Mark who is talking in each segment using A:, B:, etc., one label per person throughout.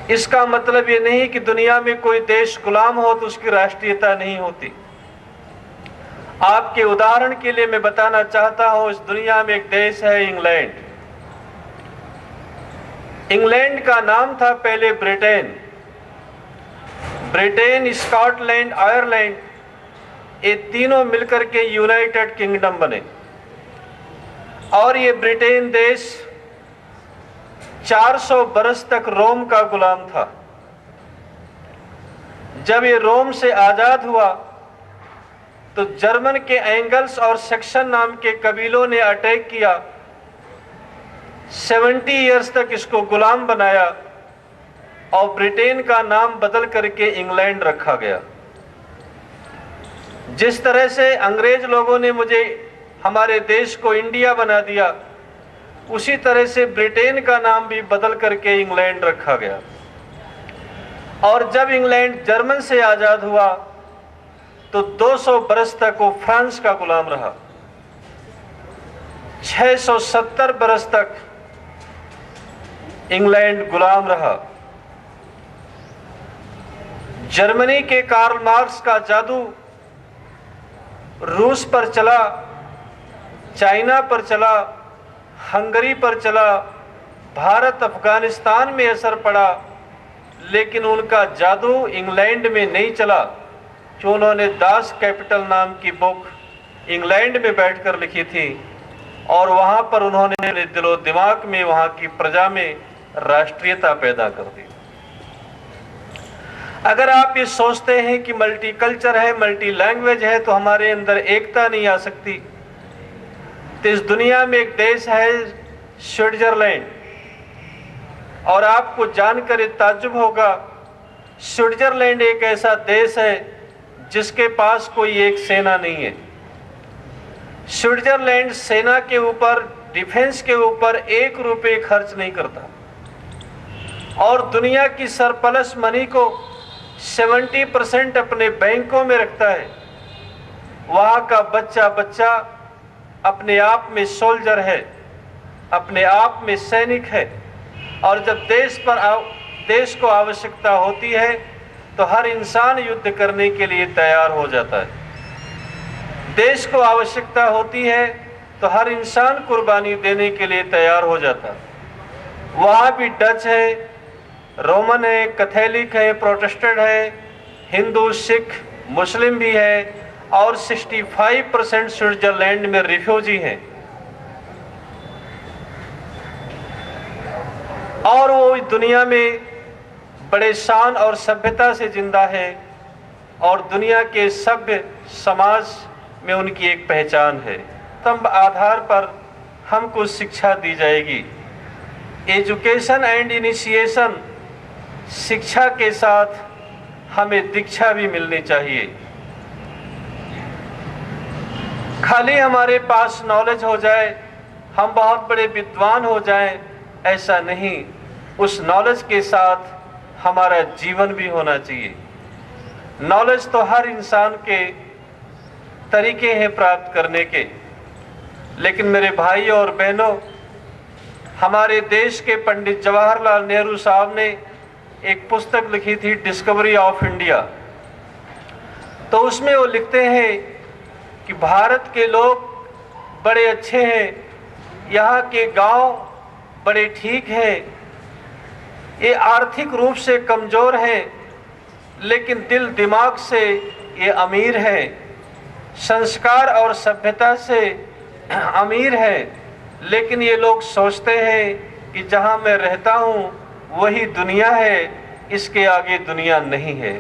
A: इसका मतलब ये नहीं कि दुनिया में कोई देश गुलाम हो तो उसकी राष्ट्रीयता नहीं होती। आपके उदाहरण के लिए मैं बताना चाहता हूं, इस दुनिया में एक देश है इंग्लैंड। इंग्लैंड का नाम था पहले ब्रिटेन। ब्रिटेन, स्कॉटलैंड, आयरलैंड, ये तीनों मिलकर के यूनाइटेड किंगडम बने। और ये ब्रिटेन देश 400 बरस तक रोम का गुलाम था। जब ये रोम से आजाद हुआ तो जर्मन के एंगल्स और सेक्शन नाम के कबीलों ने अटैक किया, 70 इयर्स तक इसको गुलाम बनाया और ब्रिटेन का नाम बदल करके इंग्लैंड रखा गया। जिस तरह से अंग्रेज लोगों ने मुझे हमारे देश को इंडिया बना दिया, उसी तरह से ब्रिटेन का नाम भी बदल करके इंग्लैंड रखा गया। और जब इंग्लैंड जर्मन से आजाद हुआ तो 200 बरस तक वो फ्रांस का गुलाम रहा। 670 बरस तक इंग्लैंड गुलाम रहा। जर्मनी के कार्ल मार्क्स का जादू रूस पर चला, चाइना पर चला, हंगरी पर चला, भारत अफगानिस्तान में असर पड़ा, लेकिन उनका जादू इंग्लैंड में नहीं चला। जो उन्होंने दास कैपिटल नाम की बुक इंग्लैंड में बैठकर लिखी थी और वहाँ पर उन्होंने दिलो दिमाग में वहाँ की प्रजा में राष्ट्रीयता पैदा कर दी। अगर आप ये सोचते हैं कि मल्टी कल्चर है, मल्टी लैंग्वेज है तो हमारे अंदर एकता नहीं आ सकती, तो इस दुनिया में एक देश है स्विट्जरलैंड, और आपको जानकर ताज्जुब होगा, स्विट्जरलैंड एक ऐसा देश है जिसके पास कोई एक सेना नहीं है। स्विट्जरलैंड सेना के ऊपर, डिफेंस के ऊपर 1 रुपये खर्च नहीं करता और दुनिया की सरप्लस मनी को 70% अपने बैंकों में रखता है। वहाँ का बच्चा बच्चा अपने आप में सोल्जर है, अपने आप में सैनिक है, और जब देश को आवश्यकता होती है तो हर इंसान युद्ध करने के लिए तैयार हो जाता है। देश को आवश्यकता होती है तो हर इंसान कुर्बानी देने के लिए तैयार हो जाता है। वहाँ भी डच है, रोमन है, कैथोलिक है, प्रोटेस्टेंट है, हिंदू, सिख, मुस्लिम भी है, और 65% स्विट्जरलैंड में रिफ्यूजी हैं। और वो दुनिया में बड़े शान और सभ्यता से जिंदा है और दुनिया के सभ्य समाज में उनकी एक पहचान है। स्तंभ आधार पर हमको शिक्षा दी जाएगी। एजुकेशन एंड इनिशिएशन, शिक्षा के साथ हमें दीक्षा भी मिलनी चाहिए। खाली हमारे पास नॉलेज हो जाए, हम बहुत बड़े विद्वान हो जाएं, ऐसा नहीं। उस नॉलेज के साथ हमारा जीवन भी होना चाहिए। नॉलेज तो हर इंसान के तरीके हैं प्राप्त करने के, लेकिन मेरे भाइयों और बहनों, हमारे देश के पंडित जवाहरलाल नेहरू साहब ने एक पुस्तक लिखी थी, डिस्कवरी ऑफ इंडिया। तो उसमें वो लिखते हैं कि भारत के लोग बड़े अच्छे हैं, यहाँ के गांव बड़े ठीक हैं, ये आर्थिक रूप से कमज़ोर हैं लेकिन दिल दिमाग से ये अमीर हैं, संस्कार और सभ्यता से अमीर हैं, लेकिन ये लोग सोचते हैं कि जहाँ मैं रहता हूँ वही दुनिया है, इसके आगे दुनिया नहीं है।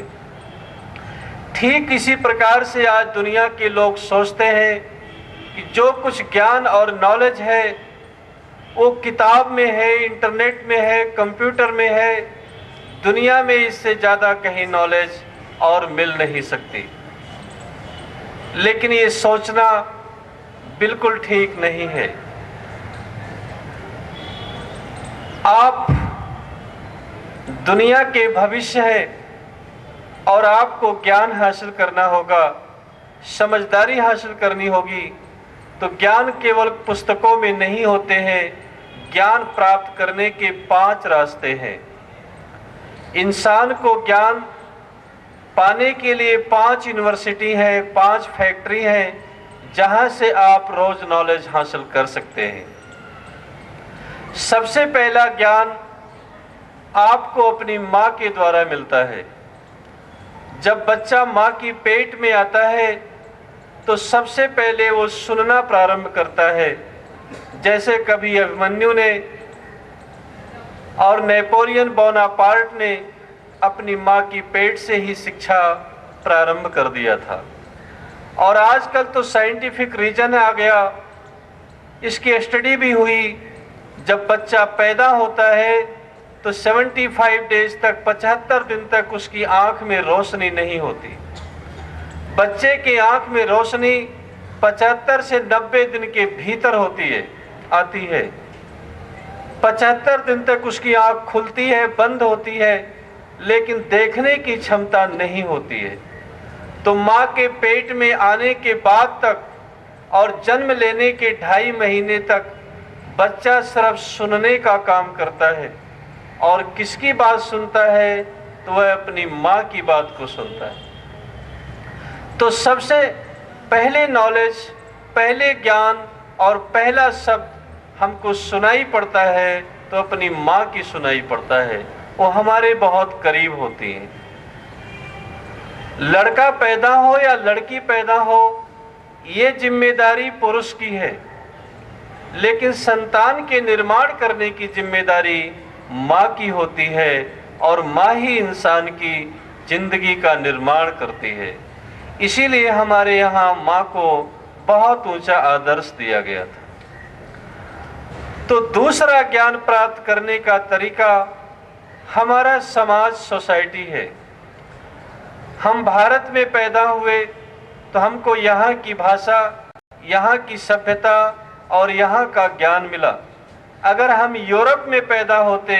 A: ठीक इसी प्रकार से आज दुनिया के लोग सोचते हैं कि जो कुछ ज्ञान और नॉलेज है वो किताब में है, इंटरनेट में है, कंप्यूटर में है, दुनिया में इससे ज़्यादा कहीं नॉलेज और मिल नहीं सकती। लेकिन ये सोचना बिल्कुल ठीक नहीं है। आप दुनिया के भविष्य हैं और आपको ज्ञान हासिल करना होगा, समझदारी हासिल करनी होगी। तो ज्ञान केवल पुस्तकों में नहीं होते हैं, ज्ञान प्राप्त करने के 5 रास्ते हैं। इंसान को ज्ञान पाने के लिए 5 यूनिवर्सिटी है, 5 फैक्ट्री हैं, जहां से आप रोज नॉलेज हासिल कर सकते हैं। सबसे पहला ज्ञान आपको अपनी माँ के द्वारा मिलता है। जब बच्चा माँ की पेट में आता है तो सबसे पहले वो सुनना प्रारंभ करता है। जैसे कभी अभिमन्यु ने और नेपोलियन बोनापार्ट ने अपनी माँ की पेट से ही शिक्षा प्रारंभ कर दिया था। और आजकल तो साइंटिफिक रीजन आ गया, इसकी स्टडी भी हुई। जब बच्चा पैदा होता है तो 75 डेज तक, 75 दिन तक उसकी आंख में रोशनी नहीं होती। बच्चे की आंख में रोशनी 75 से 90 दिन के भीतर आती है। 75 दिन तक उसकी आंख खुलती है, बंद होती है, लेकिन देखने की क्षमता नहीं होती है। तो माँ के पेट में आने के बाद तक और जन्म लेने के 2.5 महीने तक बच्चा सिर्फ सुनने का काम करता है। और किसकी बात सुनता है? तो वह अपनी माँ की बात को सुनता है। तो सबसे पहले नॉलेज, पहले ज्ञान और पहला शब्द हमको सुनाई पड़ता है तो अपनी माँ की सुनाई पड़ता है। वो हमारे बहुत करीब होती है। लड़का पैदा हो या लड़की पैदा हो, ये जिम्मेदारी पुरुष की है, लेकिन संतान के निर्माण करने की जिम्मेदारी माँ की होती है। और माँ ही इंसान की जिंदगी का निर्माण करती है। इसीलिए हमारे यहाँ माँ को बहुत ऊंचा आदर्श दिया गया था। तो दूसरा ज्ञान प्राप्त करने का तरीका हमारा समाज, सोसाइटी है। हम भारत में पैदा हुए तो हमको यहाँ की भाषा, यहाँ की सभ्यता और यहाँ का ज्ञान मिला। अगर हम यूरोप में पैदा होते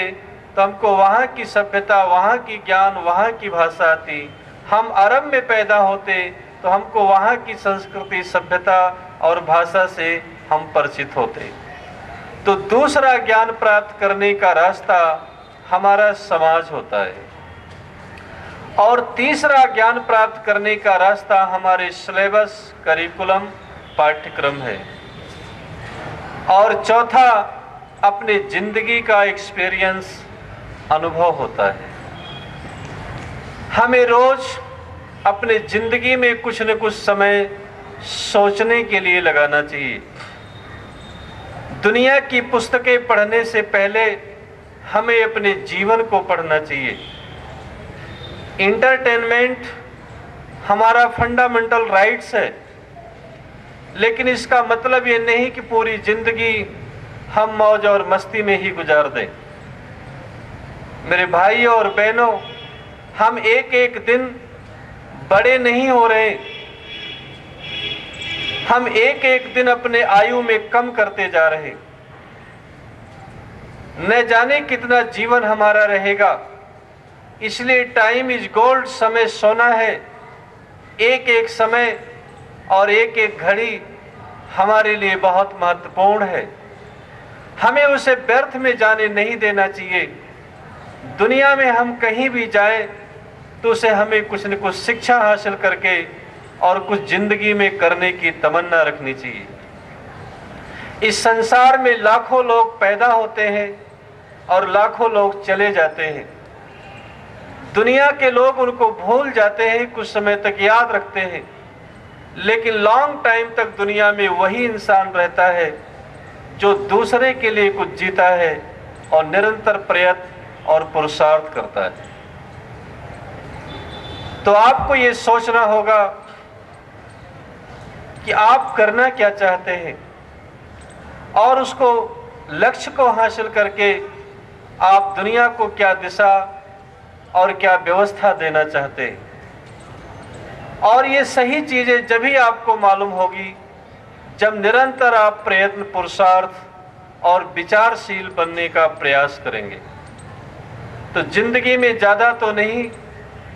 A: तो हमको वहाँ की सभ्यता, वहाँ की ज्ञान, वहाँ की भाषा आती। हम अरब में पैदा होते तो हमको वहाँ की संस्कृति, सभ्यता और भाषा से हम परिचित होते। तो दूसरा ज्ञान प्राप्त करने का रास्ता हमारा समाज होता है। और तीसरा ज्ञान प्राप्त करने का रास्ता हमारे सिलेबस, करिकुलम, पाठ्यक्रम है। और चौथा अपने जिंदगी का एक्सपीरियंस, अनुभव होता है। हमें रोज अपने जिंदगी में कुछ न कुछ समय सोचने के लिए लगाना चाहिए। दुनिया की पुस्तकें पढ़ने से पहले हमें अपने जीवन को पढ़ना चाहिए। इंटरटेनमेंट हमारा फंडामेंटल राइट्स है, लेकिन इसका मतलब ये नहीं कि पूरी जिंदगी हम मौज और मस्ती में ही गुजार दें। मेरे भाई और बहनों, हम एक एक दिन बड़े नहीं हो रहे, हम एक एक दिन अपने आयु में कम करते जा रहे। न जाने कितना जीवन हमारा रहेगा। इसलिए टाइम इज गोल्ड, समय सोना है। एक एक समय और एक एक घड़ी हमारे लिए बहुत महत्वपूर्ण है। हमें उसे व्यर्थ में जाने नहीं देना चाहिए। दुनिया में हम कहीं भी जाएं तो उसे हमें कुछ न कुछ शिक्षा हासिल करके और कुछ जिंदगी में करने की तमन्ना रखनी चाहिए। इस संसार में लाखों लोग पैदा होते हैं और लाखों लोग चले जाते हैं। दुनिया के लोग उनको भूल जाते हैं, कुछ समय तक याद रखते हैं, लेकिन लॉन्ग टाइम तक दुनिया में वही इंसान रहता है जो दूसरे के लिए कुछ जीता है और निरंतर प्रयत्न और पुरुषार्थ करता है। तो आपको ये सोचना होगा कि आप करना क्या चाहते हैं और उसको, लक्ष्य को हासिल करके आप दुनिया को क्या दिशा और क्या व्यवस्था देना चाहते हैं। और ये सही चीजें जब ही आपको मालूम होगी जब निरंतर आप प्रयत्न, पुरुषार्थ और विचारशील बनने का प्रयास करेंगे। तो जिंदगी में ज्यादा तो नहीं,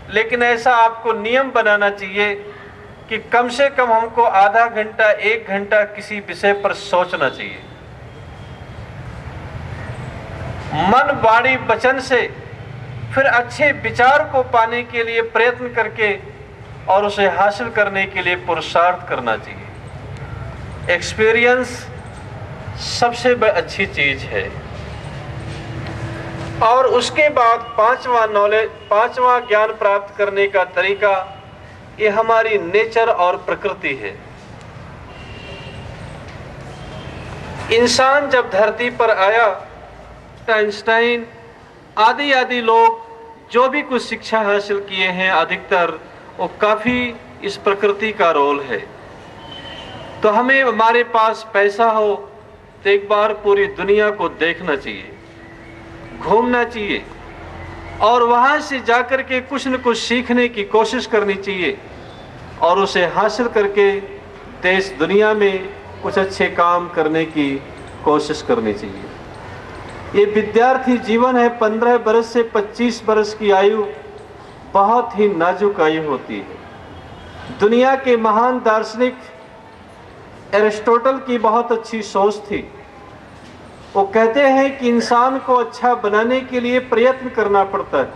A: लेकिन ऐसा आपको नियम बनाना चाहिए कि कम से कम हमको आधा घंटा, 1 घंटा किसी विषय पर सोचना चाहिए। मन, वाणी, वचन से फिर अच्छे विचार को पाने के लिए प्रयत्न करके और उसे हासिल करने के लिए पुरुषार्थ करना चाहिए। एक्सपीरियंस सबसे अच्छी चीज है। और उसके बाद पांचवा ज्ञान प्राप्त करने का तरीका, ये हमारी नेचर और प्रकृति है। इंसान जब धरती पर आया, आइंस्टाइन आदि लोग जो भी कुछ शिक्षा हासिल किए हैं, अधिकतर वो काफी इस प्रकृति का रोल है। तो हमें, हमारे पास पैसा हो तो एक बार पूरी दुनिया को देखना चाहिए, घूमना चाहिए और वहां से जाकर के कुछ न कुछ सीखने की कोशिश करनी चाहिए और उसे हासिल करके देश दुनिया में कुछ अच्छे काम करने की कोशिश करनी चाहिए। ये विद्यार्थी जीवन है। 15 बरस से 25 बरस की आयु बहुत ही नाजुक आयु होती है। दुनिया के महान दार्शनिक एरिस्टोटल की बहुत अच्छी सोच थी। वो कहते हैं कि इंसान को अच्छा बनाने के लिए प्रयत्न करना पड़ता है।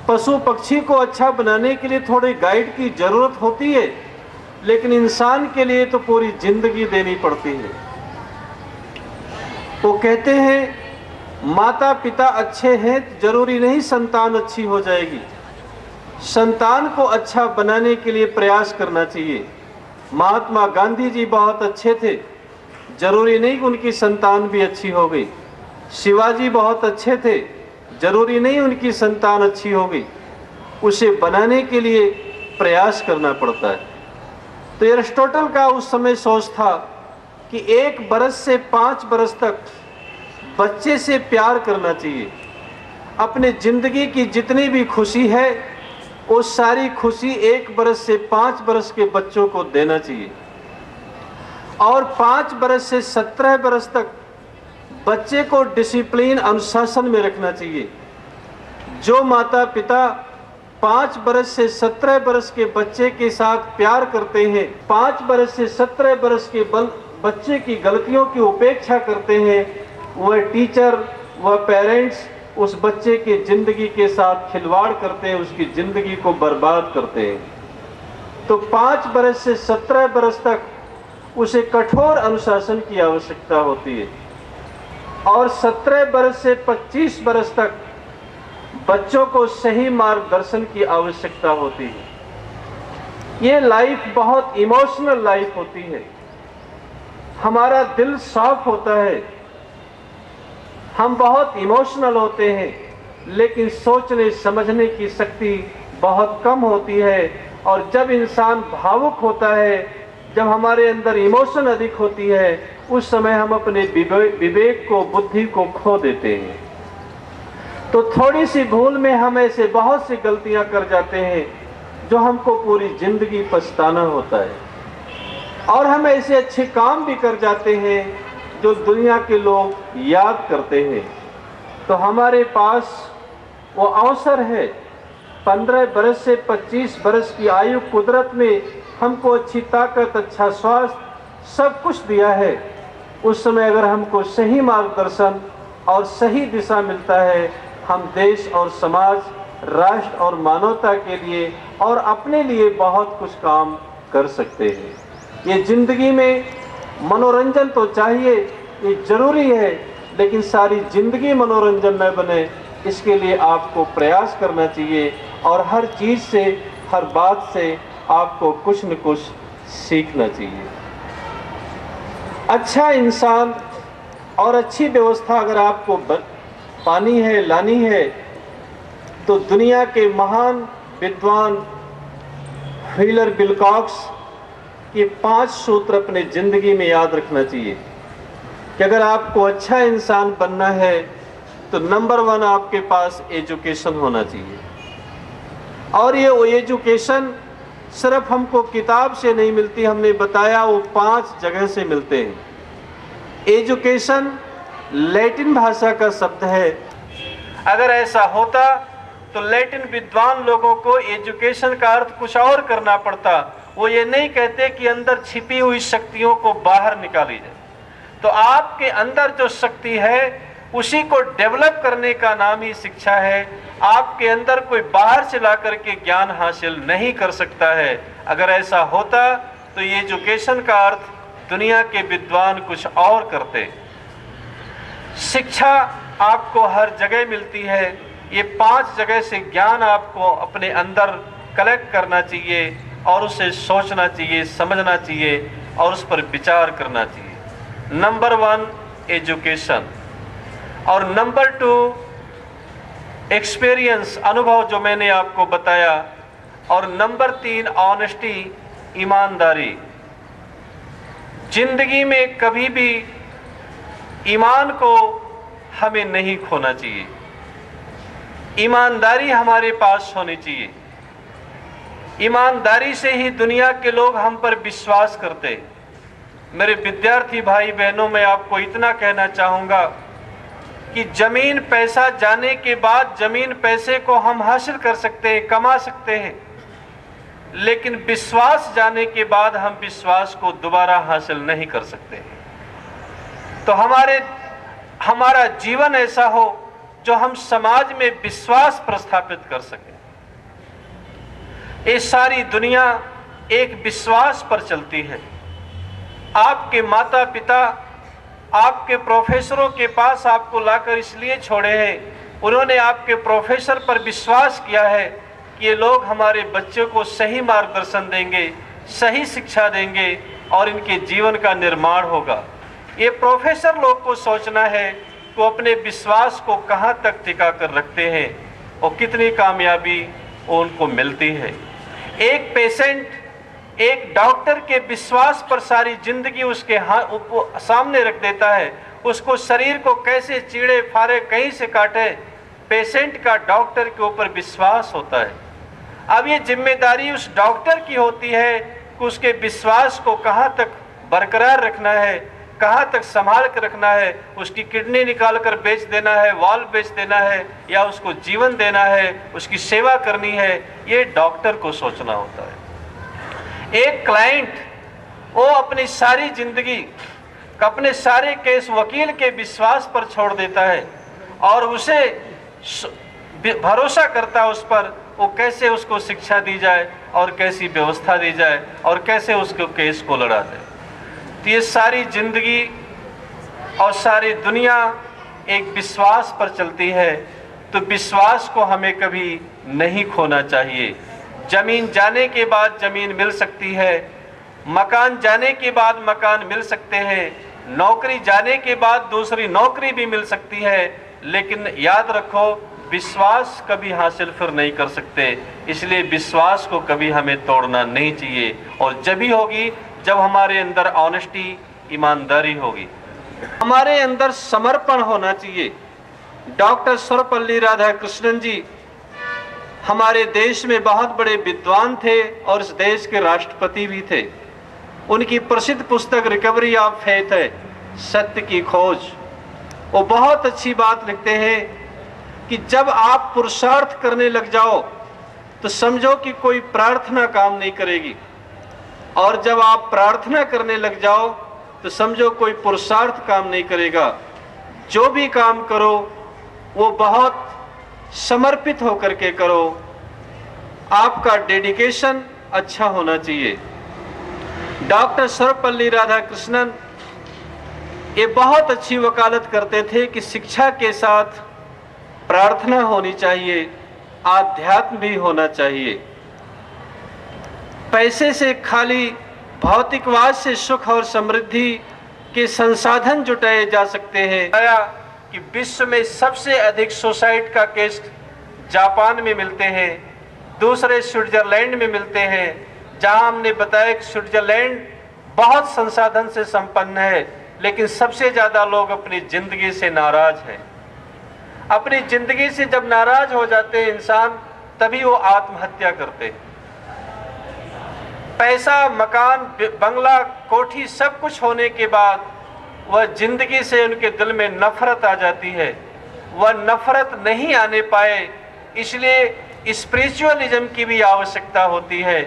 A: पशु पक्षी को अच्छा बनाने के लिए थोड़ी गाइड की जरूरत होती है, लेकिन इंसान के लिए तो पूरी जिंदगी देनी पड़ती है। वो कहते हैं माता पिता अच्छे हैं तो जरूरी नहीं संतान अच्छी हो जाएगी। संतान को अच्छा बनाने के लिए प्रयास करना चाहिए। महात्मा गांधी जी बहुत अच्छे थे, जरूरी नहीं कि उनकी संतान भी अच्छी हो गई। शिवाजी बहुत अच्छे थे, जरूरी नहीं उनकी संतान अच्छी हो गई। उसे बनाने के लिए प्रयास करना पड़ता है। तो एरिस्टोटल का उस समय सोच था कि 1 बरस से 5 बरस तक बच्चे से प्यार करना चाहिए। अपने जिंदगी की जितनी भी खुशी है वो सारी खुशी 1 बरस से 5 बरस के बच्चों को देना चाहिए और 5 बरस से 17 बरस तक बच्चे को डिसिप्लिन, अनुशासन में रखना चाहिए। जो माता पिता 5 बरस से 17 बरस के बच्चे के साथ प्यार करते हैं, 5 बरस से 17 बरस के बच्चे की गलतियों की उपेक्षा करते हैं, वह टीचर, वह पेरेंट्स उस बच्चे के जिंदगी के साथ खिलवाड़ करते हैं, उसकी जिंदगी को बर्बाद करते हैं। तो 5 बरस से 17 बरस तक उसे कठोर अनुशासन की आवश्यकता होती है और 17 बरस से 25 बरस तक बच्चों को सही मार्गदर्शन की आवश्यकता होती है। ये लाइफ बहुत इमोशनल लाइफ होती है। हमारा दिल साफ होता है, हम बहुत इमोशनल होते हैं, लेकिन सोचने समझने की शक्ति बहुत कम होती है। और जब इंसान भावुक होता है, जब हमारे अंदर इमोशन अधिक होती है, उस समय हम अपने विवेक को, बुद्धि को खो देते हैं। तो थोड़ी सी भूल में हम ऐसे बहुत सी गलतियां कर जाते हैं जो हमको पूरी जिंदगी पछताना होता है। और हम ऐसे अच्छे काम भी कर जाते हैं जो दुनिया के लोग याद करते हैं। तो हमारे पास वो अवसर है। 15 बरस से 25 बरस की आयु कुदरत ने हमको अच्छी ताकत, अच्छा स्वास्थ्य, सब कुछ दिया है। उस समय अगर हमको सही मार्गदर्शन और सही दिशा मिलता है, हम देश और समाज, राष्ट्र और मानवता के लिए और अपने लिए बहुत कुछ काम कर सकते हैं। ये जिंदगी में मनोरंजन तो चाहिए, ये जरूरी है, लेकिन सारी जिंदगी मनोरंजन न बने, इसके लिए आपको प्रयास करना चाहिए और हर चीज से, हर बात से आपको कुछ न कुछ सीखना चाहिए। अच्छा इंसान और अच्छी व्यवस्था अगर आपको पानी है, लानी है, तो दुनिया के महान विद्वान व्हीलर विल्कॉक्स ये 5 सूत्र अपने जिंदगी में याद रखना चाहिए कि अगर आपको अच्छा इंसान बनना है तो नंबर 1 आपके पास एजुकेशन होना चाहिए। और ये एजुकेशन सिर्फ हमको किताब से नहीं मिलती, हमने बताया वो 5 जगह से मिलते हैं। एजुकेशन लैटिन भाषा का शब्द है। अगर ऐसा होता तो लैटिन विद्वान लोगों को एजुकेशन का अर्थ कुछ और करना पड़ता। वो ये नहीं कहते कि अंदर छिपी हुई शक्तियों को बाहर निकाली जाए। तो आपके अंदर जो शक्ति है उसी को डेवलप करने का नाम ही शिक्षा है। आपके अंदर कोई बाहर से ला करके ज्ञान हासिल नहीं कर सकता है। अगर ऐसा होता तो ये एजुकेशन का अर्थ दुनिया के विद्वान कुछ और करते। शिक्षा आपको हर जगह मिलती है। ये 5 जगह से ज्ञान आपको अपने अंदर कलेक्ट करना चाहिए और उसे सोचना चाहिए, समझना चाहिए और उस पर विचार करना चाहिए। नंबर 1 एजुकेशन, और नंबर 2 एक्सपीरियंस, अनुभव जो मैंने आपको बताया, और नंबर 3 ऑनेस्टी, ईमानदारी। जिंदगी में कभी भी ईमान को हमें नहीं खोना चाहिए। ईमानदारी हमारे पास होनी चाहिए। ईमानदारी से ही दुनिया के लोग हम पर विश्वास करते। मेरे विद्यार्थी भाई बहनों, मैं आपको इतना कहना चाहूँगा कि जमीन पैसा जाने के बाद जमीन पैसे को हम हासिल कर सकते हैं, कमा सकते हैं, लेकिन विश्वास जाने के बाद हम विश्वास को दोबारा हासिल नहीं कर सकते। तो हमारा जीवन ऐसा हो जो हम समाज में विश्वास प्रस्थापित कर सकें। ये सारी दुनिया एक विश्वास पर चलती है। आपके माता पिता आपके प्रोफेसरों के पास आपको लाकर इसलिए छोड़े हैं, उन्होंने आपके प्रोफेसर पर विश्वास किया है कि ये लोग हमारे बच्चों को सही मार्गदर्शन देंगे, सही शिक्षा देंगे और इनके जीवन का निर्माण होगा। ये प्रोफेसर लोग को सोचना है कि वो अपने विश्वास को कहाँ तक टिका कर रखते हैं और कितनी कामयाबी उनको मिलती है। एक पेशेंट एक डॉक्टर के विश्वास पर सारी जिंदगी उसके सामने रख देता है, उसको शरीर को कैसे चीड़े फाड़े कहीं से काटे, पेशेंट का डॉक्टर के ऊपर विश्वास होता है। अब ये जिम्मेदारी उस डॉक्टर की होती है कि उसके विश्वास को कहाँ तक बरकरार रखना है, कहाँ तक संभाल कर रखना है। उसकी किडनी निकाल कर बेच देना है, वाल्व बेच देना है, या उसको जीवन देना है, उसकी सेवा करनी है, ये डॉक्टर को सोचना होता है। एक क्लाइंट वो अपनी सारी जिंदगी अपने सारे केस वकील के विश्वास पर छोड़ देता है और उसे भरोसा करता है उस पर, वो कैसे उसको शिक्षा दी जाए और कैसी व्यवस्था दी जाए और कैसे उसको केस को लड़ा दे। तो ये सारी जिंदगी और सारी दुनिया एक विश्वास पर चलती है। तो विश्वास को हमें कभी नहीं खोना चाहिए। जमीन जाने के बाद जमीन मिल सकती है, मकान जाने के बाद मकान मिल सकते हैं, नौकरी जाने के बाद दूसरी नौकरी भी मिल सकती है, लेकिन याद रखो विश्वास कभी हासिल फिर नहीं कर सकते। इसलिए विश्वास को कभी हमें तोड़ना नहीं चाहिए, और जब ही होगी जब हमारे अंदर ऑनेस्टी, ईमानदारी होगी, हमारे अंदर समर्पण होना चाहिए। डॉक्टर सर्वपल्ली राधाकृष्णन जी हमारे देश में बहुत बड़े विद्वान थे और इस देश के राष्ट्रपति भी थे। उनकी प्रसिद्ध पुस्तक रिकवरी ऑफ फेथ है, सत्य की खोज। वो बहुत अच्छी बात लिखते हैं कि जब आप पुरुषार्थ करने लग जाओ तो समझो कि कोई प्रार्थना काम नहीं करेगी, और जब आप प्रार्थना करने लग जाओ तो समझो कोई पुरुषार्थ काम नहीं करेगा। जो भी काम करो वो बहुत समर्पित होकर के करो, आपका डेडिकेशन अच्छा होना चाहिए। डॉक्टर सर्वपल्ली राधाकृष्णन ये बहुत अच्छी वकालत करते थे कि शिक्षा के साथ प्रार्थना होनी चाहिए, आध्यात्म भी होना चाहिए। पैसे से खाली भौतिकवाद से सुख और समृद्धि के संसाधन जुटाए जा सकते हैं। कि विश्व में सबसे अधिक सुसाइड का केस जापान में मिलते हैं, दूसरे स्विट्जरलैंड में मिलते हैं, जहां हमने बताया कि स्विट्जरलैंड बहुत संसाधन से संपन्न है, लेकिन सबसे ज़्यादा लोग अपनी ज़िंदगी से नाराज हैं। अपनी ज़िंदगी से जब नाराज हो जाते हैं इंसान, तभी वो आत्महत्या करते हैं। पैसा, मकान, बंगला, कोठी सब कुछ होने के बाद वह जिंदगी से उनके दिल में नफरत आ जाती है। वह नफरत नहीं आने पाए, इसलिए स्पिरिचुअलिज्म की भी आवश्यकता होती है।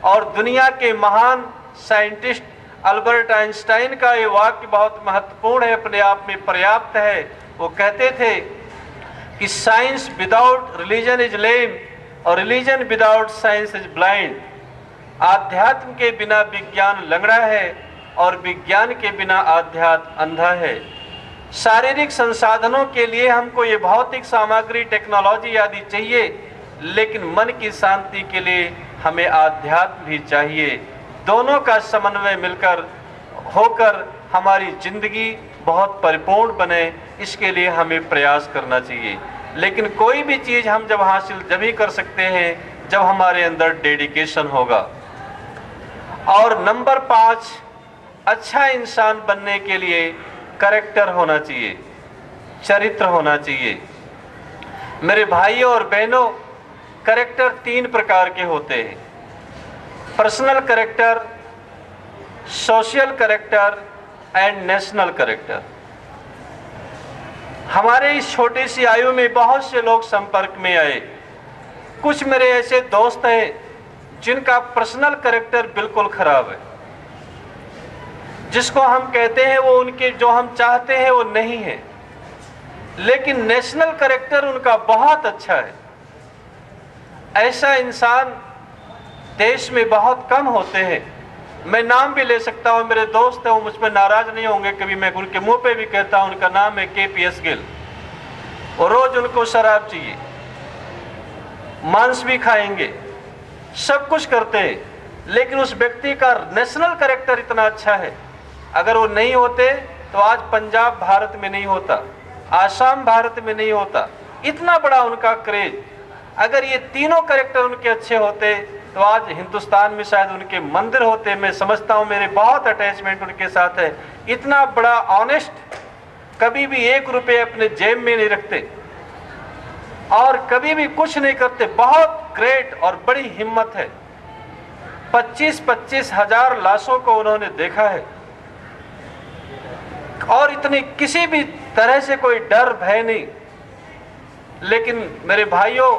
A: और दुनिया के महान साइंटिस्ट अल्बर्ट आइंस्टाइन का ये वाक्य बहुत महत्वपूर्ण है, अपने आप में पर्याप्त है वो कहते थे कि साइंस विदाउट रिलीजन इज लेम और religion without science is blind. आध्यात्म के बिना विज्ञान लंगड़ा है और विज्ञान के बिना आध्यात्म अंधा है। शारीरिक संसाधनों के लिए हमको ये भौतिक सामग्री, टेक्नोलॉजी आदि चाहिए, लेकिन मन की शांति के लिए हमें आध्यात्म भी चाहिए। दोनों का समन्वय मिलकर होकर हमारी जिंदगी बहुत परिपूर्ण बने, इसके लिए हमें प्रयास करना चाहिए। लेकिन कोई भी चीज़ हम जब हासिल जब ही कर सकते हैं जब हमारे अंदर डेडिकेशन होगा। और नंबर 5, अच्छा इंसान बनने के लिए कैरेक्टर होना चाहिए, चरित्र होना चाहिए। मेरे भाइयों और बहनों, कैरेक्टर 3 प्रकार के होते हैं: personal character, social character and national character. हमारे इस छोटी सी आयु में बहुत से लोग संपर्क में आए। कुछ मेरे ऐसे दोस्त हैं जिनका पर्सनल कैरेक्टर बिल्कुल खराब है, जिसको हम कहते हैं वो उनके जो हम चाहते हैं वो नहीं है, लेकिन नेशनल कैरेक्टर उनका बहुत अच्छा है। ऐसा इंसान देश में बहुत कम होते हैं। मैं नाम भी ले सकता हूँ, मेरे दोस्त हैं, वो मुझ पर नाराज नहीं होंगे कभी मैं उनके मुंह पे भी कहता हूँ। उनका नाम है KPS गिल। और रोज उनको शराब चाहिए, मांस भी खाएंगे, सब कुछ करते हैं, लेकिन उस व्यक्ति का नेशनल कैरेक्टर इतना अच्छा है। अगर वो नहीं होते तो आज पंजाब भारत में नहीं होता, आसाम भारत में नहीं होता। इतना बड़ा उनका क्रेज। अगर ये तीनों कैरेक्टर उनके अच्छे होते तो आज हिंदुस्तान में शायद उनके मंदिर होते। मैं समझता हूँ, मेरे बहुत अटैचमेंट उनके साथ है। इतना बड़ा ऑनेस्ट, कभी भी 1 रुपये अपने जेब में नहीं रखते और कभी भी कुछ नहीं करते। बहुत ग्रेट और बड़ी हिम्मत है। 25-25 हजार लाशों को उन्होंने देखा है और इतनी किसी भी तरह से कोई डर भय नहीं। लेकिन मेरे भाइयों,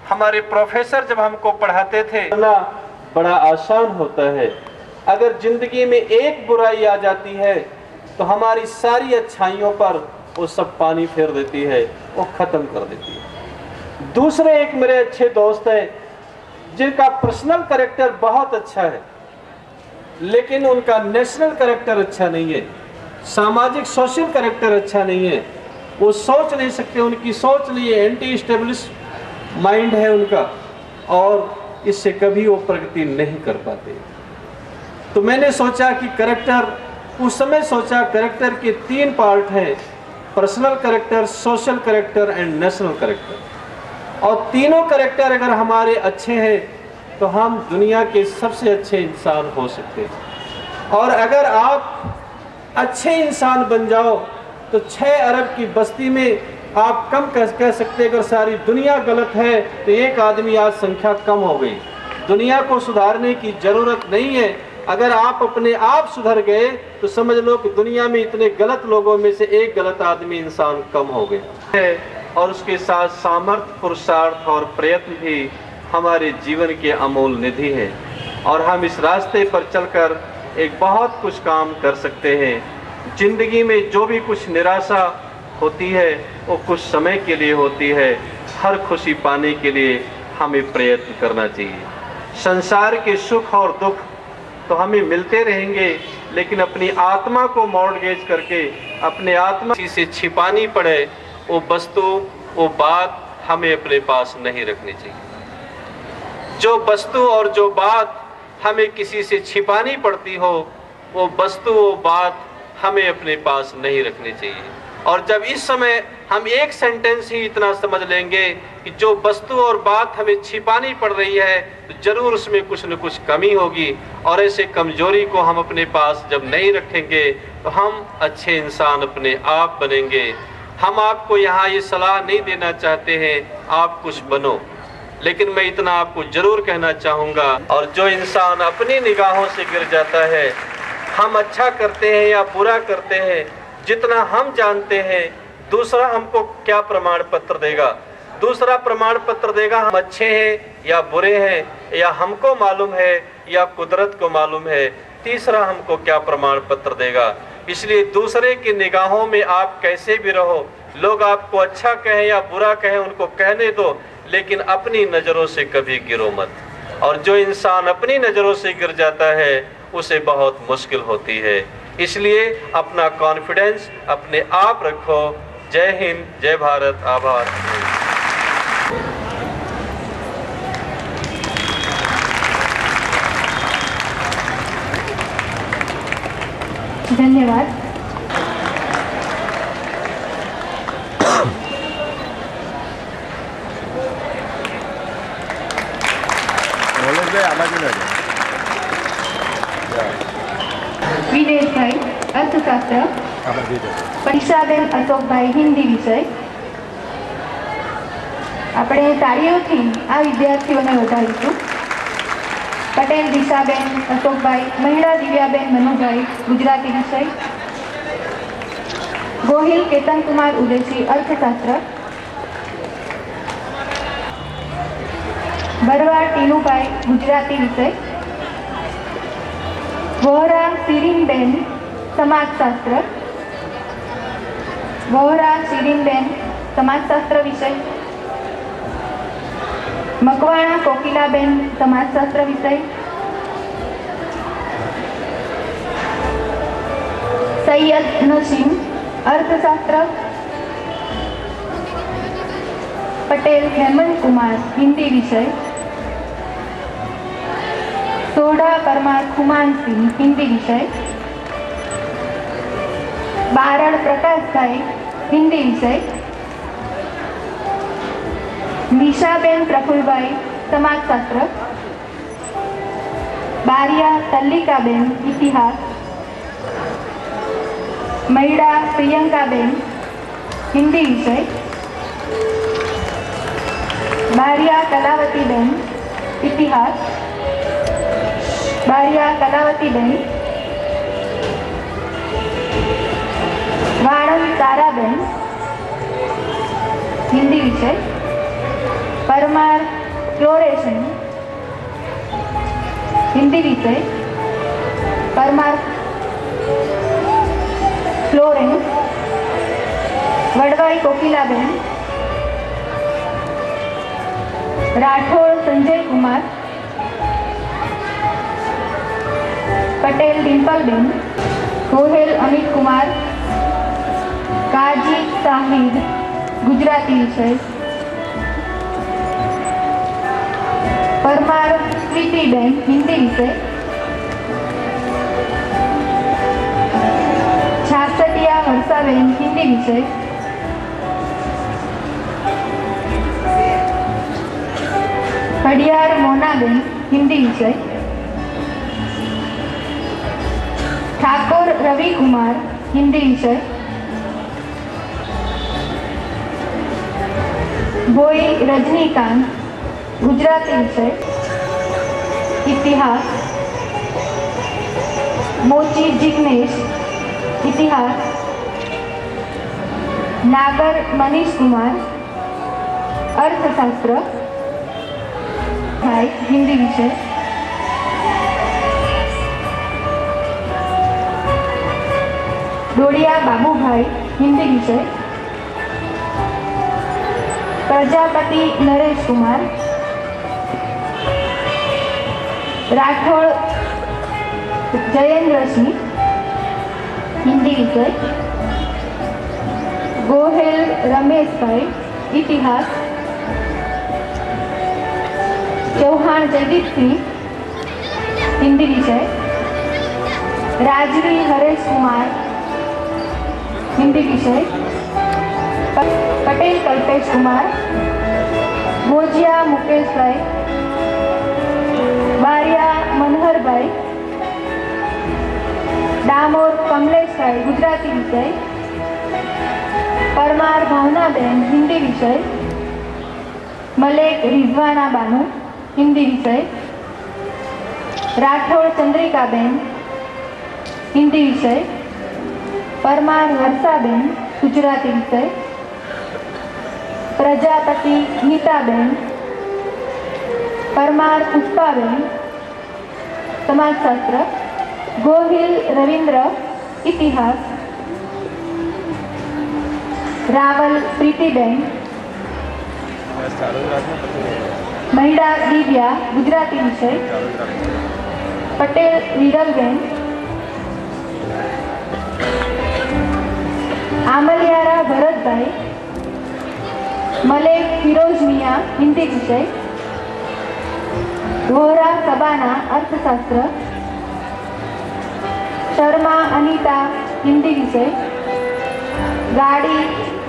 A: हमारे प्रोफेसर जब हमको पढ़ाते थे, बड़ा आसान होता है। अगर जिंदगी में एक बुराई आ जाती है तो हमारी सारी अच्छाइयों पर वो सब पानी फेर देती है, वो खत्म कर देती है। दूसरे एक मेरे अच्छे दोस्त हैं जिनका पर्सनल कैरेक्टर बहुत अच्छा है, लेकिन उनका नेशनल कैरेक्टर अच्छा नहीं है, सामाजिक सोशल कैरेक्टर अच्छा नहीं है। वो सोच नहीं सकते, उनकी सोच नहीं है, एंटी स्टेब्लिश माइंड है उनका, और इससे कभी वो प्रगति नहीं कर पाते। तो मैंने सोचा कि कैरेक्टर, उस समय सोचा कैरेक्टर के 3 पार्ट हैं: personal character, social character and national character. और तीनों कैरेक्टर अगर हमारे अच्छे हैं तो हम दुनिया के सबसे अच्छे इंसान हो सकते हैं। और अगर आप अच्छे इंसान बन जाओ तो 6 अरब की बस्ती में आप कम कह सकते। अगर सारी दुनिया गलत है तो एक आदमी आज संख्या कम हो गई। दुनिया को सुधारने की जरूरत नहीं है। अगर आप अपने आप सुधर गए तो समझ लो कि दुनिया में इतने गलत लोगों में से एक गलत आदमी, इंसान कम हो गया है। और उसके साथ सामर्थ्य, पुरुषार्थ और प्रयत्न भी हमारे जीवन के अमूल्य निधि है। और हम इस रास्ते पर चलकर एक बहुत कुछ काम कर सकते हैं। जिंदगी में जो भी कुछ निराशा होती है वो कुछ समय के लिए होती है। हर खुशी पाने के लिए हमें प्रयत्न करना चाहिए। संसार के सुख और दुख तो हमें मिलते रहेंगे, लेकिन अपनी आत्मा को मॉर्गेज करके अपने आत्मा से छिपानी पड़े वो वस्तु, वो बात हमें अपने पास नहीं रखनी चाहिए। जो वस्तु और जो बात हमें किसी से छिपानी पड़ती हो, वो वस्तु, वो बात हमें अपने पास नहीं रखनी चाहिए। और जब इस समय हम एक सेंटेंस ही इतना समझ लेंगे कि जो वस्तु और बात हमें छिपानी पड़ रही है, तो जरूर उसमें कुछ न कुछ कमी होगी। और ऐसे कमजोरी को हम अपने पास जब नहीं रखेंगे तो हम अच्छे इंसान अपने आप बनेंगे। हम आपको यहाँ ये सलाह नहीं देना चाहते हैं आप कुछ बनो, लेकिन मैं इतना आपको जरूर कहना चाहूँगा। और जो इंसान अपनी निगाहों से गिर जाता है, हम अच्छा करते हैं या बुरा करते हैं, जितना हम जानते हैं, दूसरा हमको क्या प्रमाण पत्र देगा? दूसरा प्रमाण पत्र देगा हम अच्छे हैं या बुरे हैं, या हमको मालूम है या कुदरत को मालूम है। तीसरा हमको क्या प्रमाण पत्र देगा? इसलिए दूसरे की निगाहों में आप कैसे भी रहो, लोग आपको अच्छा कहें या बुरा कहें, उनको कहने दो, लेकिन अपनी नज़रों से कभी गिरो मत। और जो इंसान अपनी नज़रों से गिर जाता है उसे बहुत मुश्किल होती है। इसलिए अपना कॉन्फिडेंस अपने आप रखो। जय हिंद, जय भारत, आभार।
B: धन्यवाद। વિદેશભાઈ અર્થશાસ્ત્ર, પરીક્ષાબેન અશોકભાઈ હિન્દી વિષય। આપણે તાળીઓથી આ વિદ્યાર્થીઓને વધાવીશું। પટેલ દિશાબેન અશોકભાઈ, મહિલા દિવ્યાબેન મનુભાઈ ગુજરાતી વિષય। ગોહિલ કેતનકુમાર ઉદેશી અર્થશાસ્ત્ર। બરવા ટીનુભાઈ ગુજરાતી વિષય। વોહરા શિરીનબેન સમાજશાસ્ત્ર। વોહરા શિરીનબેન સમાજશાસ્ત્ર વિષય। મકવાણા કોકિલાબેન સમાજશાસ્ત્ર વિષય। સૈયદ નસીમ અર્થશાસ્ત્ર। પટેલ હેમંત કુમાર હિન્દી વિષય। સોઢા પરમાર ખુમાન સિંહ હિન્દી વિષય। બારડ પ્રકાશભાઈ હિન્દી વિષય। નિશાબેન પ્રફુલભાઈ સમાજશાસ્ત્ર। બારિયા તલ્લિકાબેન ઇતિહાસ। મૈડા પ્રિયંકાબેન હિન્દી વિષય। બારિયા કલાવતીબેન ઇતિહાસ। બારિયા કલાવતીબેન। વાણંદ તારાબેન હિન્દી વિષય। પરમાર ફ્લોરેશન હિન્દી વિષય। પરમાર ફ્લોરેન્સ। વડવાઈ કોકિલાબેન। રાઠોડ સંજય કુમાર। પટેલ ડિમ્પલબેન। ગોહેલ અમિત કુમાર। કાજી સાહિદ ગુજરાતી વિષય। પરમાર સ્વીટીબેન હિન્દી વિષય। છાસટિયા વર્ષાબેન હિન્દી વિષય। હડિયાર મોનાબેન હિન્દી વિષય। ઠાકોર રવિ કુમાર હિન્દી વિષય। ભોઈ રજનીકાંત ગુજરાતી વિષય। ઇતિહાસ। મોચી જિગ્નેશ ઇતિહાસ। નાગર મનીષ કુમાર અર્થશાસ્ત્ર ભાઈ હિન્દી વિષય। ડોડિયા બાબુભાઈ હિન્દી વિષય। પ્રજાપતિ નરેશ કુમાર। રાઠોડ જયેન્દ્ર સિંહ હિન્દી વિષય। ગોહેલ રમેશભાઈ ઇતિહાસ। ચૌહાણ જયદીપ સિંહ હિન્દી વિષય। રાજવી હરેશ કુમાર हिंदी विषय। पटेल कल्पेश कुमार। भोजिया मुकेश भाई। बारिया मनोहर भाई। डामोर कमलेश भाई गुजराती विषय। परमार भावनाबेन हिंदी विषय। मलेक रिजवाना बानू हिंदी विषय। राठौड़ चंद्रिकाबेन हिंदी विषय। परमार वर्षाबेन गुजराती विषय। प्रजापति नीताबेन। परमार पुष्पाबेन समाजशास्त्र। गोहिल रविंद्र इतिहास। રાવલ પ્રીતિબેન, મહિડા દિવ્યા ગુજરાતી વિષય, પટેલ વિરલબેન, આમલિયારા ભરતભાઈ, મલેક ફિરોઝ મિયા હિન્દી વિષય, વોહરા સબાના અર્થશાસ્ત્ર, શર્મા અનિતા હિન્દી વિષય, ગાડી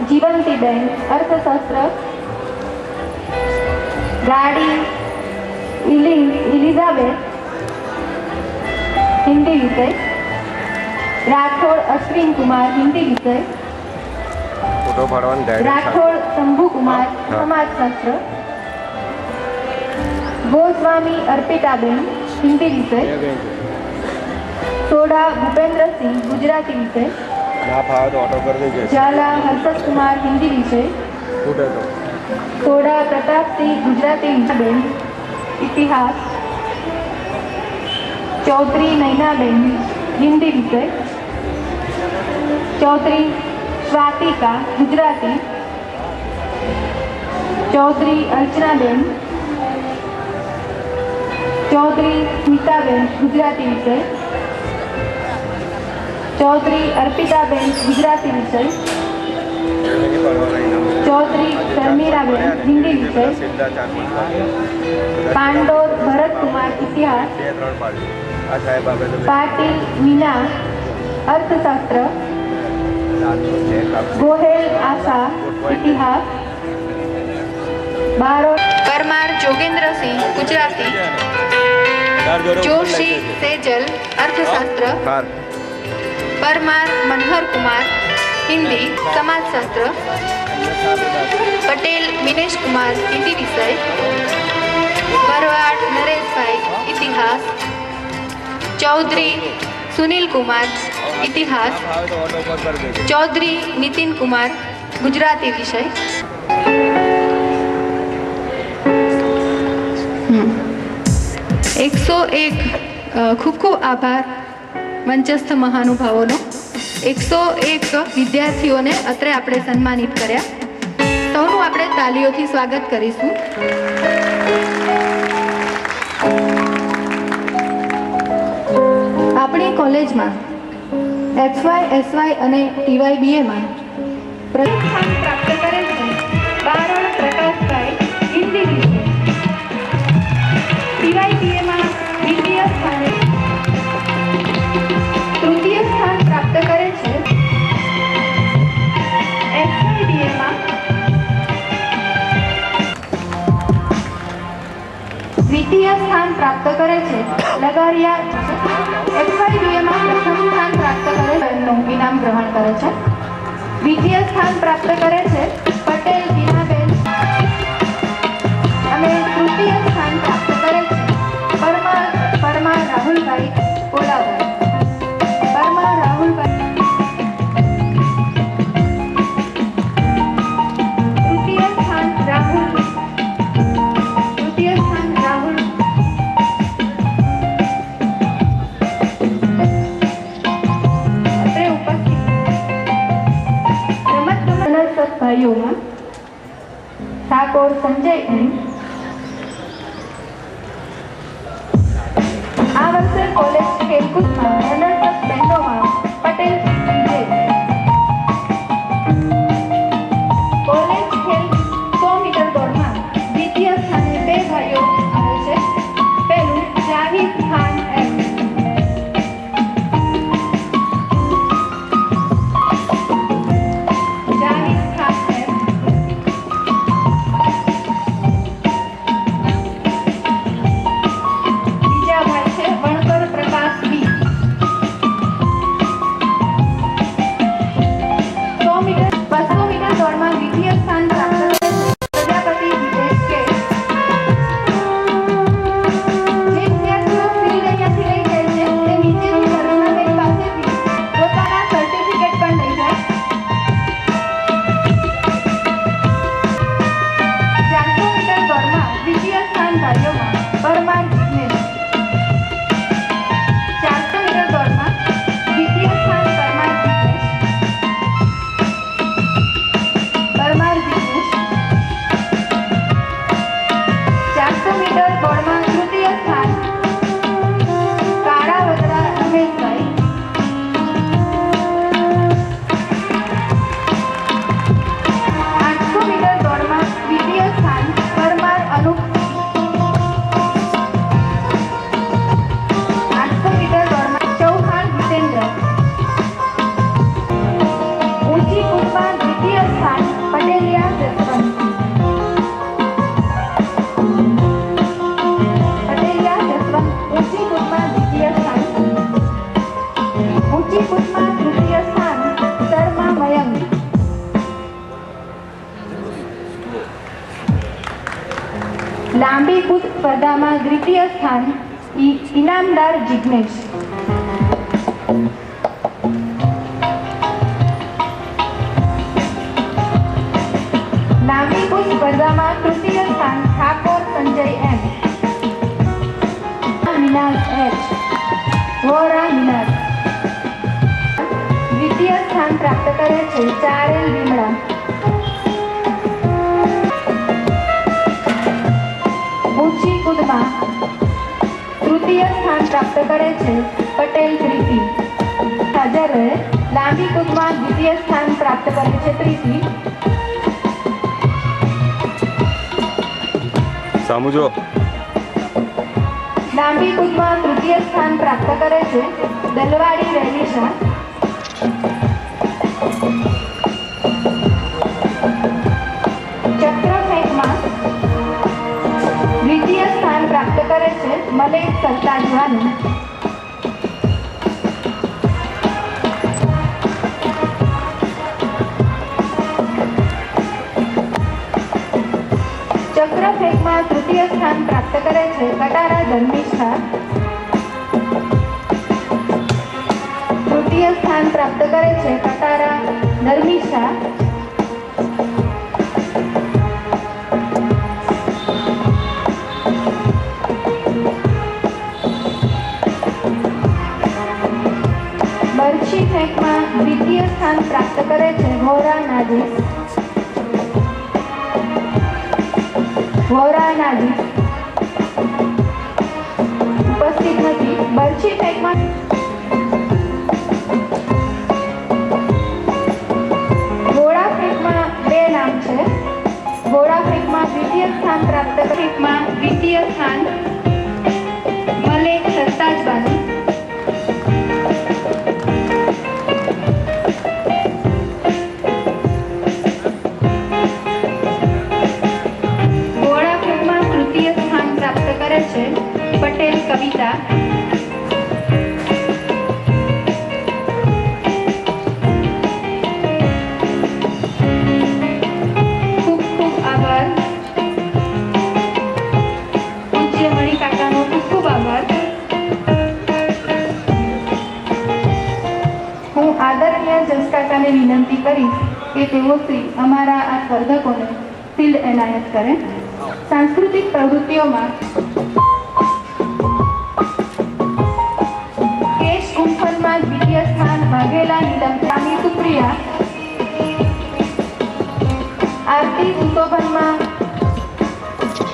B: જીવંતીબેન અર્થશાસ્ત્ર, ગાડી ઇલિઝાબેથ હિન્દી વિષય, રાઠોડ અશ્વિન કુમાર હિન્દી વિષય, રાઠોડ શંભુ કુમાર સમાજશાસ્ત્ર, ગોસ્વામી અર્પિતાબેન હિન્દી વિષય, સોઢા ભૂપેન્દ્રસિંહ ગુજરાતી વિષય, ઝાલા હર્ષદ કુમાર હિન્દી વિષય, સોઢા પ્રતાપસિંહ ગુજરાતી વિષય, ઇતિહાસ, ચૌધરી નૈનાબેન હિન્દી વિષય, ચૌધરી સ્વાતિકા ગુજરાતી, ચૌધરી અર્ચનાબેન, ચૌધરી સ્મિતાબેન ગુજરાતી વિષય, ચૌધરી અર્પિતાબેન ગુજરાતી વિષય, ચૌધરી શર્મિલાબેન હિન્દી વિષય, પાંડોર ભરતકુમાર ઇતિહાસ, પાટીલ મીના અર્થશાસ્ત્ર, ગોહેલ આશા ઇતિહાસ, બારોટ પરમાર જોગેન્દ્રસિંહ ગુજરાતી, જોશી સેજલ અર્થશાસ્ત્ર, પરમાર મનહર કુમાર હિન્દી સમાજશાસ્ત્ર, પટેલ મિનેશ કુમાર હિન્દી વિષય, ભરવાડ નરેશભાઈ ઇતિહાસ, ચૌધરી સુનિલ કુમાર ઇતિહાસ, ચૌધરી નીતિન કુમાર ગુજરાતી વિષય. 101 ખૂબ ખૂબ આભાર મંચસ્થ મહાનુભાવોનો. 101 વિદ્યાર્થીઓને અત્રે આપણે સન્માનિત કર્યા. સૌનું આપણે તાલીઓથી સ્વાગત કરીશું. આપણી કોલેજમાં HY, SY અને TYBAમાં પ્રથમ સ્થાન પ્રાપ્ત કરેલ છે બારોટ પ્રકાશભાઈ હિન્દી વિષય. TYBAમાં દ્વિતીય સ્થાને તૃતીય સ્થાન પ્રાપ્ત કરે છે SYBAમાં દ્વિતીય સ્થાન પ્રાપ્ત કરે છે લગારિયા. SYBAમાં પ્રથમ સ્થાન પ્રાપ્ત કરે છે ઇનામ ગ્રહણ કરે છે. દ્વિતીય સ્થાન પ્રાપ્ત કરે છે પટેલ બીનાબેન અને તૃતીય સ્થાન પ્રાપ્ત કરે છે પરમાર રાહુલભાઈ કોલાભાઈ. પરમાર રાહુલભાઈ તૃતીય સ્થાન રાહુલ અત્રે ઉપસ્થિત રમત ભાઈઓમાં ઠાકોર સંજય આ વર્ષે કોલેજ ખેલકૂદમાં રનર્સ બેન્ડોમાં પટેલ વિજય. કોલેજ ખેલ 100 મીટર દોડમાં દ્વિતીય સ્થાને બે ભાઈઓ આવે છે. પહેલું જાહિદ ખાન એમ. જાહિદ ખાન એમ. બીજા ભાઈ છે વણકર પ્રકાશ બી. 100 મીટર 200 મીટર દોડમાં દ્વિતીય સ્થાન પ્રાપ્ત કરે છે પ્રજાપતિ દિનેશ કે. જે વિદ્યાર્થીઓ ફિલ્ડ અહીંયાથી લઈ જાય છે તે નીચેની શરણાબેન પાસેથી પોતાના સર્ટિફિકેટ પણ લઈ જાય. 400 મીટર દોડમાં દ્વિતીય સ્થાન ભાઈઓમાં પરમાર જિગ્નેશ. 400 મીટર દોડમાં દ્વિતીય સ્થાન પરમાર જિગ્નેશ. સ્થાન પરમાર અનુપ 800 મીટર દોડમાં ચૌહાણ જીતેન્દ્ર. ઊંચી કૂદમાં દ્વિતીય સ્થાન પટેલિયા જસવંત. ઊંચી કૂદમાં દ્વિતીય સ્થાન. ઊંચી કૂદમાં તૃતીય સ્થાન શર્મા મયંક. લાંબી કૂદ સ્પર્ધામાં દ્વિતીય સ્થાન ઇનામદાર જિગ્નેશ. લાંબી કૂદ સ્પર્ધામાં તૃતીય સ્થાન ઠાકોર સંજય એમ. Minaj H. વોરા મિનાજ. દ્વિતીય સ્થાન પ્રાપ્ત કરે છે ચારેલ લીમડા. ઊંચી કૂદમાં તૃતીય સ્થાન પ્રાપ્ત કરે છે પટેલ પ્રીતિ. હાજર રહે. લાંબી કૂદમાં દ્વિતીય સ્થાન પ્રાપ્ત કરે છે પ્રીતિ.
C: સામુજો.
B: લાંબી કૂદમાં તૃતીય સ્થાન પ્રાપ્ત કરે છે દલવાડી રેલીશા. ચક્ર ફેંકમાં દ્વિતીય સ્થાન પ્રાપ્ત કરે છે મલેક સરતાજવાનું. ચક્ર ફેંકમાં તૃતીય સ્થાન પ્રાપ્ત કરે છે કટારા ધર્મિષ્ઠા. તૃતીય સ્થાન પ્રાપ્ત કરે છે કટારા ધર્મિષ્ઠા. બરછી ફેંકમાં દ્વિતીય સ્થાન પ્રાપ્ત કરે છે વોરા નાજીસ. વોરા નાજીસ ઉપસ્થિત નથી. બરછી ફેંકમાં ગોળા ફેંકમાં બે નામ છે. ગોળા ફેંકમાં દ્વિતીય સ્થાન પ્રાપ્ત ફેંકમાં દ્વિતીય સ્થાન મલેક સરતાજબાની. ગોળા ફેંકમાં તૃતીય સ્થાન પ્રાપ્ત કરે છે પટેલ કવિતા. ખૂબ ખૂબ આભાર. પૂજ્ય મણિકાકાનો ખૂબ ખૂબ આભાર. હું આદરણીય જસકાકાને વિનંતી કરીશ કે તેઓ શ્રી અમારા આ સ્પર્ધકોને શિલ્ડ એનાયત કરે. સાંસ્કૃતિક પ્રવૃત્તિઓમાં કેશ ગુંફનમાં દ્વિતીય સ્થાન વાઘેલા નીલમ સ્વામી સુપ્રિયા. આરતી સુશોભનમાં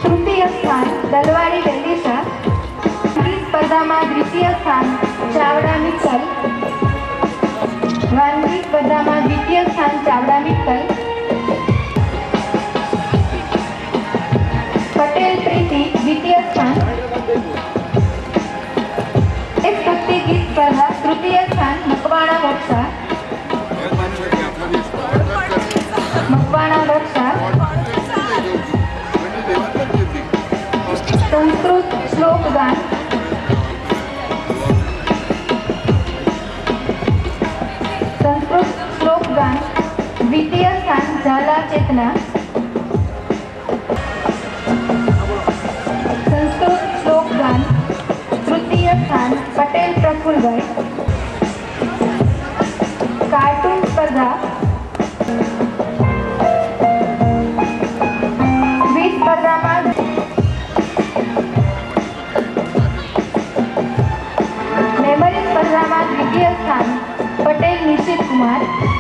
B: તૃતીય સ્થાન દલવાડી વેલીશા. સ્પર્ધામાં દ્વિતીય સ્થાન ચાવડા મિત્તલ. વાનગી સ્પર્ધામાં દ્વિતીય સ્થાન ચાવડા મિત્તલ. પટેલ પ્રીતિ દ્વિતીય સ્થાન. દેશભક્તિ ગીત સ્પર્ધા તૃતીય સ્થાન મકવાણા વર્ષા. મકવાણા વર્ષા. સંસ્કૃત શ્લોક ગાન. સંસ્કૃત શ્લોક ગાન દ્વિતીય સ્થાન ઝાલા ચેતના. સંસ્કૃત શ્લોક ગાન તૃતીય સ્થાન પટેલ પ્રફુલભાઈ. કાર્ટૂન સ્પર્ધા